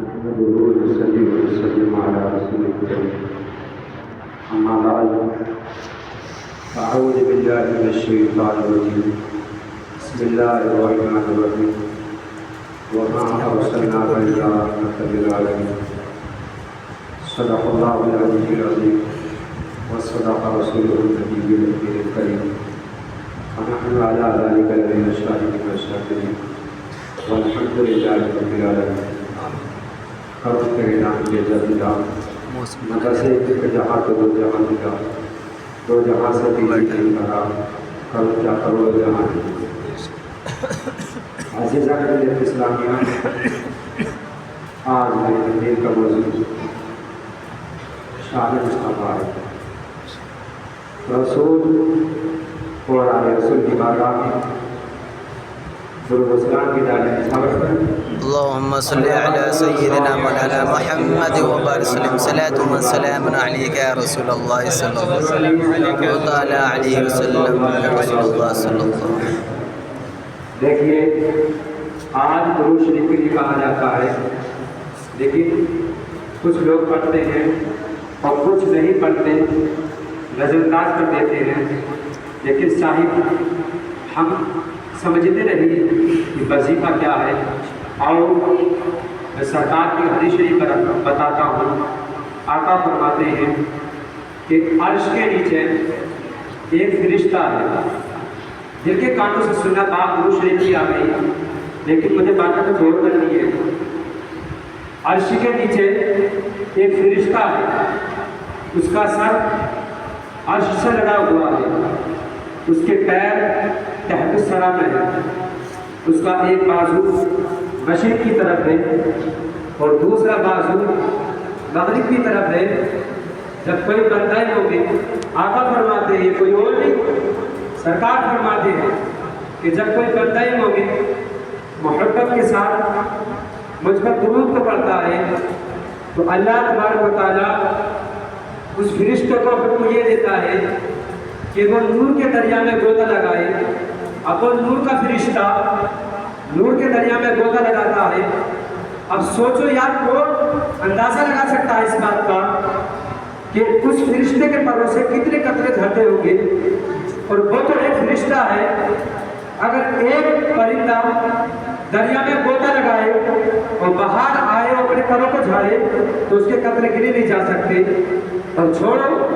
نحمده ونصلي ونسلم على رسول الكريم أما بعد أعوذ بالله من الشيطان الرجيم بسم الله الرحمن الرحيم وما أرسلناك إلا رحمة للعالمين صدق الله العلي العظيم وصدق رسوله النبي الكريم ونحن على ذلك لمن الشاهدين والشاكرين والحمد لله رب العالمين کرم تیرے نام کے جزیرہ مدرسے کے جہاں تو دو جہاں دیا دو جہاں سے دیجی نہیں کرا کرم کیا کرو جہاں عزیزہ ملت اسلامیہ آج میری تقریر کا موضوع شان مصطفیٰ ہے رسول اور آل رسول کی بارگاہ میں درود و سلام کی دعوت سابق کریں اللهم صل على سيدنا مولانا محمد وبارك وسلم صلاة وسلام عليك يا رسول الله صلى الله عليه وسلم وعلى عليه وسلم يا رسول الله صلى الله عليه وسلم. دیکھیے آج درود شریف کے لیے کہا جاتا ہے لیکن کچھ لوگ پڑھتے ہیں اور کچھ نہیں پڑھتے نظر انداز کر دیتے ہیں لیکن صاحب ہم سمجھتے نہیں کہ وظیفہ کیا ہے اور میں سرکار کی حدیث شریف بتاتا ہوں آقا فرماتے ہیں کہ عرش کے نیچے ایک فرشتہ ہے جن کے کانوں سے سننا بات درود شریف کی آ گئی لیکن مجھے باتوں کو غور کرنی ہے عرش کے نیچے ایک فرشتہ ہے اس کا سر عرش سے لگا ہوا ہے اس کے پیر تحت الثری میں ہے اس کا ایک بازو مشرق کی طرف ہے اور دوسرا بازو مغرب کی طرف ہے جب کوئی بندہ ہوگی آقا فرماتے ہیں کوئی اور نہیں سرکار فرماتے ہیں کہ جب کوئی بندہ ہوگی محبت کے ساتھ مجھ پر درود کو پڑھتا ہے تو اللہ تبارک و تعالیٰ اس فرشتے کو حکم یہ دیتا ہے کہ وہ نور کے دریا میں گوتا لگائے اب وہ نور کا فرشتہ نور کے دریا میں گوتا لگاتا ہے اب سوچو یار کون اندازہ لگا سکتا ہے اس بات کا کہ اس فرشتے کے پروں سے کتنے قطرے جھڑتے ہوں گے اور وہ تو ایک فرشتہ ہے اگر ایک پرندہ دریا میں گوتا لگائے اور باہر آئے اور اپنے پروں کو جھاڑے تو اس کے قطرے گرے نہیں جا سکتے اور چھوڑو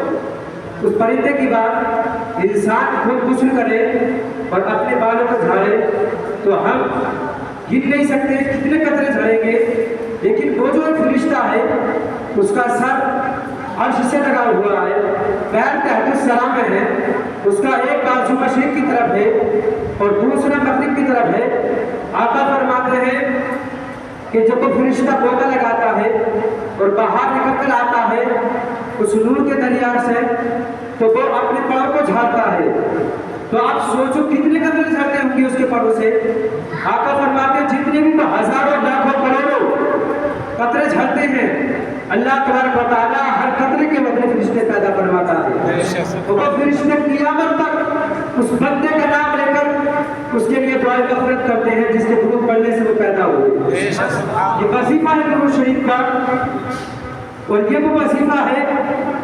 اس پرندے کی بات انسان خود غسل کرے اور اپنے بالوں کو جھاڑے تو ہم گن نہیں سکتے کتنے قطرے جھڑیں گے لیکن وہ جو ایک فرشتہ ہے اس کا سر عرش سے لگا ہوا ہے پیر تحت الثری میں ہے اس کا ایک بازو مشرق کی طرف ہے اور دوسرا مغرب کی طرف ہے آقا فرماتے ہیں کہ جب وہ فرشتہ گوتا لگاتا ہے اور باہر نکل کر آتا ہے اس نور کے دریا سے تو وہ اپنے پاؤں کو جھاڑتا ہے تو آپ سوچو کتنے قطرے جھڑتے ہوں گے اس کے پروں سے آقا فرماتے ہیں جتنے بھی ہزاروں لاکھوں کروڑوں قطرے جھڑتے ہیں اللہ تبارک و تعالیٰ ہر قطرے کے بدلے فرشتے پیدا فرماتا ہے تو وہ فرشتے قیامت تک اس بندے کا نام لے کر اس کے لیے دعائے مغفرت کرتے ہیں جس کے درود پڑھنے سے وہ پیدا ہوئے یہ وظیفہ ہے درود شریف کا اور یہ وہ وظیفہ ہے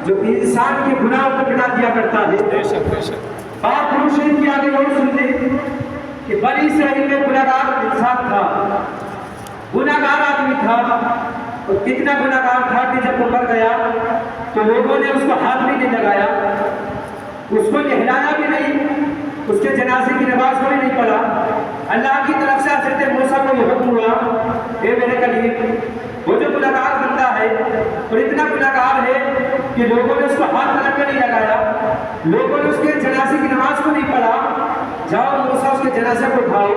جو انسان کے گناہوں کو مٹا دیا کرتا ہے بات درود شریف کی آگے اور سن لیں کہ بنی اسرائیل میں گناہگار انسان تھا گناہگار آدمی تھا اور کتنا گناہگار تھا کہ جب وہ مر گیا تو لوگوں نے اس کو ہاتھ بھی نہیں لگایا اس کو نہلایا بھی نہیں اس کے جنازے کی نماز کو بھی نہیں پڑھا اللہ کی طرف سے حضرت موسیٰ کو یہ حکم ہوا اے میرے کلیم وہ جو گناہگار بندہ ہے اور اتنا گناہگار ہے کہ لوگوں نے اس کو ہاتھ تلک کر نہیں لگایا لوگوں نے اس کے جنازے کی نماز کو نہیں پڑھا جاؤ موسیٰ اس کے جنازے کو اٹھاؤ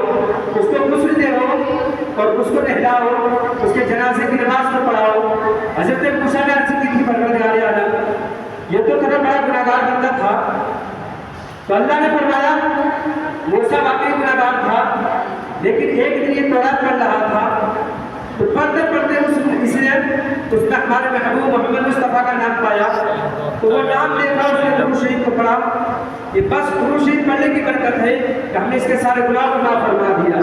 اس کو غسل دے اور اس کو نہلاؤ اس کے جنازے کی نماز کو پڑھاؤ حضرت موسیٰ نے عرض کی تھی پروردگار عالم یہ تو تیرا بڑا گناہگار بندہ تھا تو اللہ نے فرمایا موسیٰ واقعی گناہگار تھا لیکن ایک دن یہ تورات پڑھ رہا تھا تو پڑھتے پڑھتے اس نے ہمارے محبوب محمد مصطفیٰ کا نام پایا تو وہ نام لے کر اس نے درود شریف کو پڑھا کہ بس درود شریف پڑھنے کی برکت ہے کہ ہم نے اس کے سارے گناہ معاف فرما دیا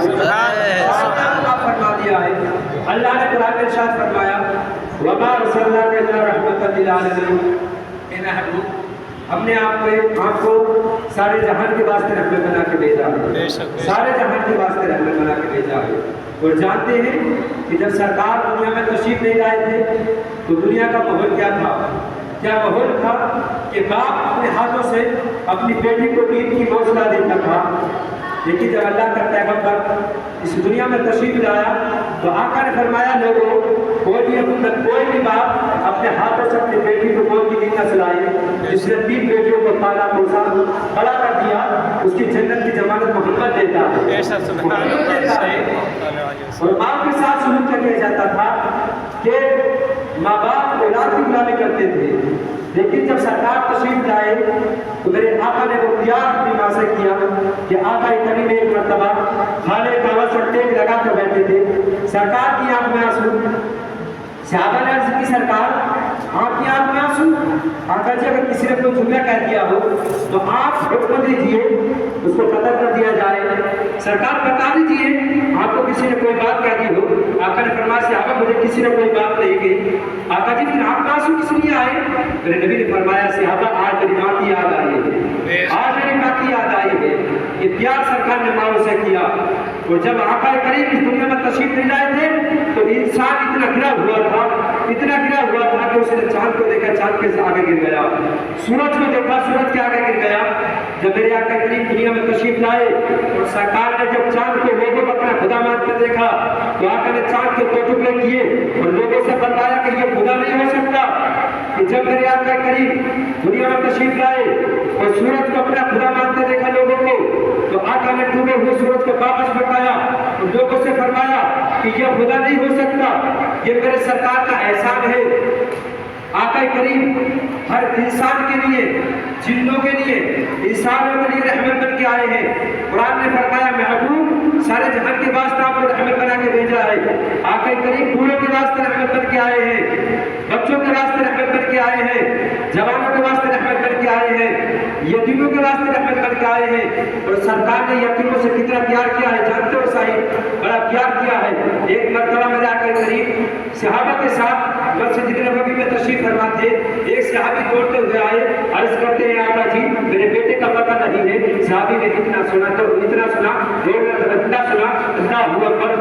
معاف فرما دیا ہے۔ اللہ نے قرآن میں ارشاد فرمایا وما ارسلناک الا رحمۃ للعالمین، ہم نے آپ کو سارے جہان کے واسطے رحمت بنا کے بھیجا ہے، سارے جہان کے واسطے رحمت بنا کے بھیجا ہے۔ اور جانتے ہیں کہ جب سرکار دنیا میں تشریف نہیں لائے تھے تو دنیا کا ماحول کیا تھا؟ کیا ماحول تھا کہ باپ اپنے ہاتھوں سے اپنی بیٹی کو نیند کی حوصلہ دیتا تھا، لیکن جب اللہ کا پیغمبر اس دنیا میں تشریف لایا تو آقا نے فرمایا لوگوں کوئی بھی باپ اپنے ہاتھوں سے اپنی بیٹی کو موت کی نیند نہ سلائے، جس نے 3 بیٹیوں کو پالا پوسا بڑا کر دیا، اس کی جنت کی ضمانت محمد دیتا ہے۔ اور باپ کے ساتھ سلوک کیا جاتا تھا کہ ماں باپ اولاد کی غلامی کرتے تھے، لیکن جب سرکار تشریف لائے تو میرے آقا نے وہ پیار اپنی ماں سے کیا کہ آقا کریم ایک مرتبہ کھانے کاغذ اور ٹیک لگا کر بیٹھے تھے، سرکار کی آنکھ میں آنسو، صحابہ نے عرض کی سرکار آپ کی آنکھ میں آنسو؟ آقا جی اگر کسی نے کوئی جملہ کہہ دیا ہو تو آپ حکم دیجئے اس کو قتل کر دیا جائے، سرکار بتا دیجئے آپ کو کسی نے کوئی بات کہہ دی ہو۔ آقا نے فرمایا صحابہ مجھے کسی نے کوئی بات نہیں کہی۔ آقا جی پھر آپ آنسو کس لیے آئے؟ میرے نبی نے فرمایا صحابہ آج میری ماں کی یاد آئی ہے، آج میری ماں کی یاد آئی ہے۔ یہ پیار سرکار نے ماں سے کیا۔ اور جب آقا کریم اس دنیا میں تشریف لے لائے تھے تو انسان اتنا گرا ہوا تھا کہ اس نے چاند کو دیکھا، چاند کے آگے گر گیا، سورج کو دیکھا، سورج کے آگے گر گیا۔ جب میرے آقا کریم دنیا میں تشریف لائے اور سرکار نے جب چاند کو لوگوں کو اپنا خدا مان کر دیکھا تو آقا نے چاند کے 2 ٹکڑے کیے اور لوگوں سے بتایا کہ یہ خدا نہیں ہو سکتا۔ کہ جب میرے آقا کریم دنیا میں تشریف لائے اور سورج کو اپنا خدا مانتے دیکھا لوگوں کو تو آقا نے ڈوبے ہوئے سورج کو واپس بتایا اور لوگوں سے فرمایا کہ یہ خدا نہیں ہو سکتا، یہ میرے سرکار کا احسان ہے۔ آقا کریم ہر انسان کے لیے، جنوں کے لیے، انسانوں کے لیے رحمت بن کے آئے ہیں۔ قرآن نے فرمایا محبوب سارے جہان کے واسطے آپ کو رحمت بنا کے بھیجا ہے۔ آقا کریم بوڑھوں کے واسطے رحمت بن کے آئے ہیں، بچوں کے واسطے رحمت بن کے آئے ہیں، جوانوں کے واسطے رحمت بن کے آئے ہیں، یتیموں کے واسطے رحمت بن کے آئے ہیں۔ اور سرکار نے یتیموں سے کتنا پیار کیا ہے جانتے ہو صاحب، بڑا پیار کیا ہے۔ ایک مرتبہ میرے آقا کریم صحابہ کے ساتھ مسجد نبوی میں تشریف فرما تھے، ایک صحابی دوڑتے ہوئے آئے، عرض کرتے ہیں آقا جی میرے بیٹے کا پتہ نہیں ہے۔ صحابی نے اتنا سنا اللہ ہوا پر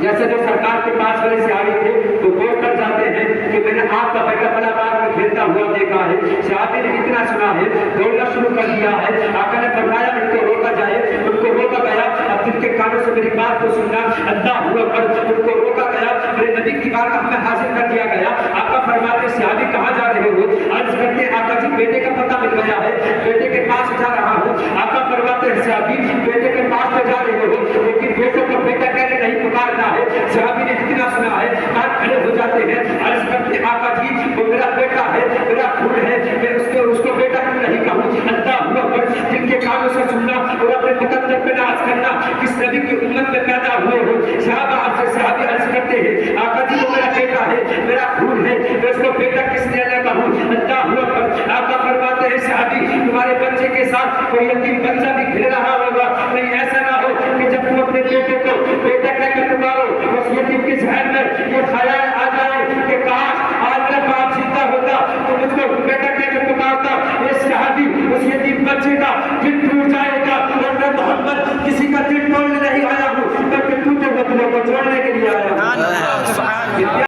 جیسے جو سرکار کے پاس والے صحابی تھے وہ دوڑ کر جاتے ہیں کہ میں نے آپ کا بیٹا بلا بار میں کھیلتا ہوا دیکھا ہے۔ صحابی نے اتنا سنا ہے، دوڑنا شروع کر دیا ہے۔ آقا نے فرمایا ان کو روکا جائے، ان کو روکا گیا۔ اب جن کے کانوں سے میری بات کو سننا، اللہ ہوا پر ان کو روکا گیا، میرے نبی کی بارگاہ میں حاضر کر دیا گیا۔ آقا فرماتے صحابی کہاں جا رہے ہو؟ عرض کرتے آقا جی بیٹے کا پتہ مل گیا ہے، بیٹے کے پاس جا رہا ہوں۔ آقا فرماتے ہیں صحابی بیٹے کے پاس تو جا رہے ہو لیکن بیٹوں کو بیٹا کہہ کے نہیں پکارنا ہے۔ صحابی نے اتنا سنا ہے، ہاتھ کھڑے ہو جاتے ہیں، عرض کرتے آقا جی وہ میرا بیٹا ہے، میرا خون ہے، میں اس کو بیٹا کیوں نہیں کہوں؟ اللہ ہوا پر جن کے کانوں سے سننا اور اپنے مقدر پہ ناز کرنا، کس نبی کی امت میں پیدا ہوئے ہو۔ صحابی عرض کرتے ہیں آقا جی وہ میرا بیٹا ہے، میرا خون ہے، میں اس کو بیٹا کس نے نہ کہوں؟ اللہ ہوا پر آقا فرماتے ہیں صحابی تمہارے بچے کے ساتھ کوئی یتیم بچہ بھی کھیل رہا ہوگا، کہیں ایسا نہ ہو کہ جب تم اپنے بیٹے کو بیٹا کہہ کر پکارو اس یتیم کے ذہن میں یہ خیال آ جائے کہ کاش آج میرا باپ زندہ ہوتا تو مجھ کو بیٹا کہہ کر پکارتا۔ یہ صحابی اس یتیم بچے کا دل ٹوٹ جائے گا اور میں محمد کسی کا دل توڑنے نہیں آیا ہوں بلکہ ٹوٹے ہوئے دلوں کو جوڑنے کے لیے آیا ہوں۔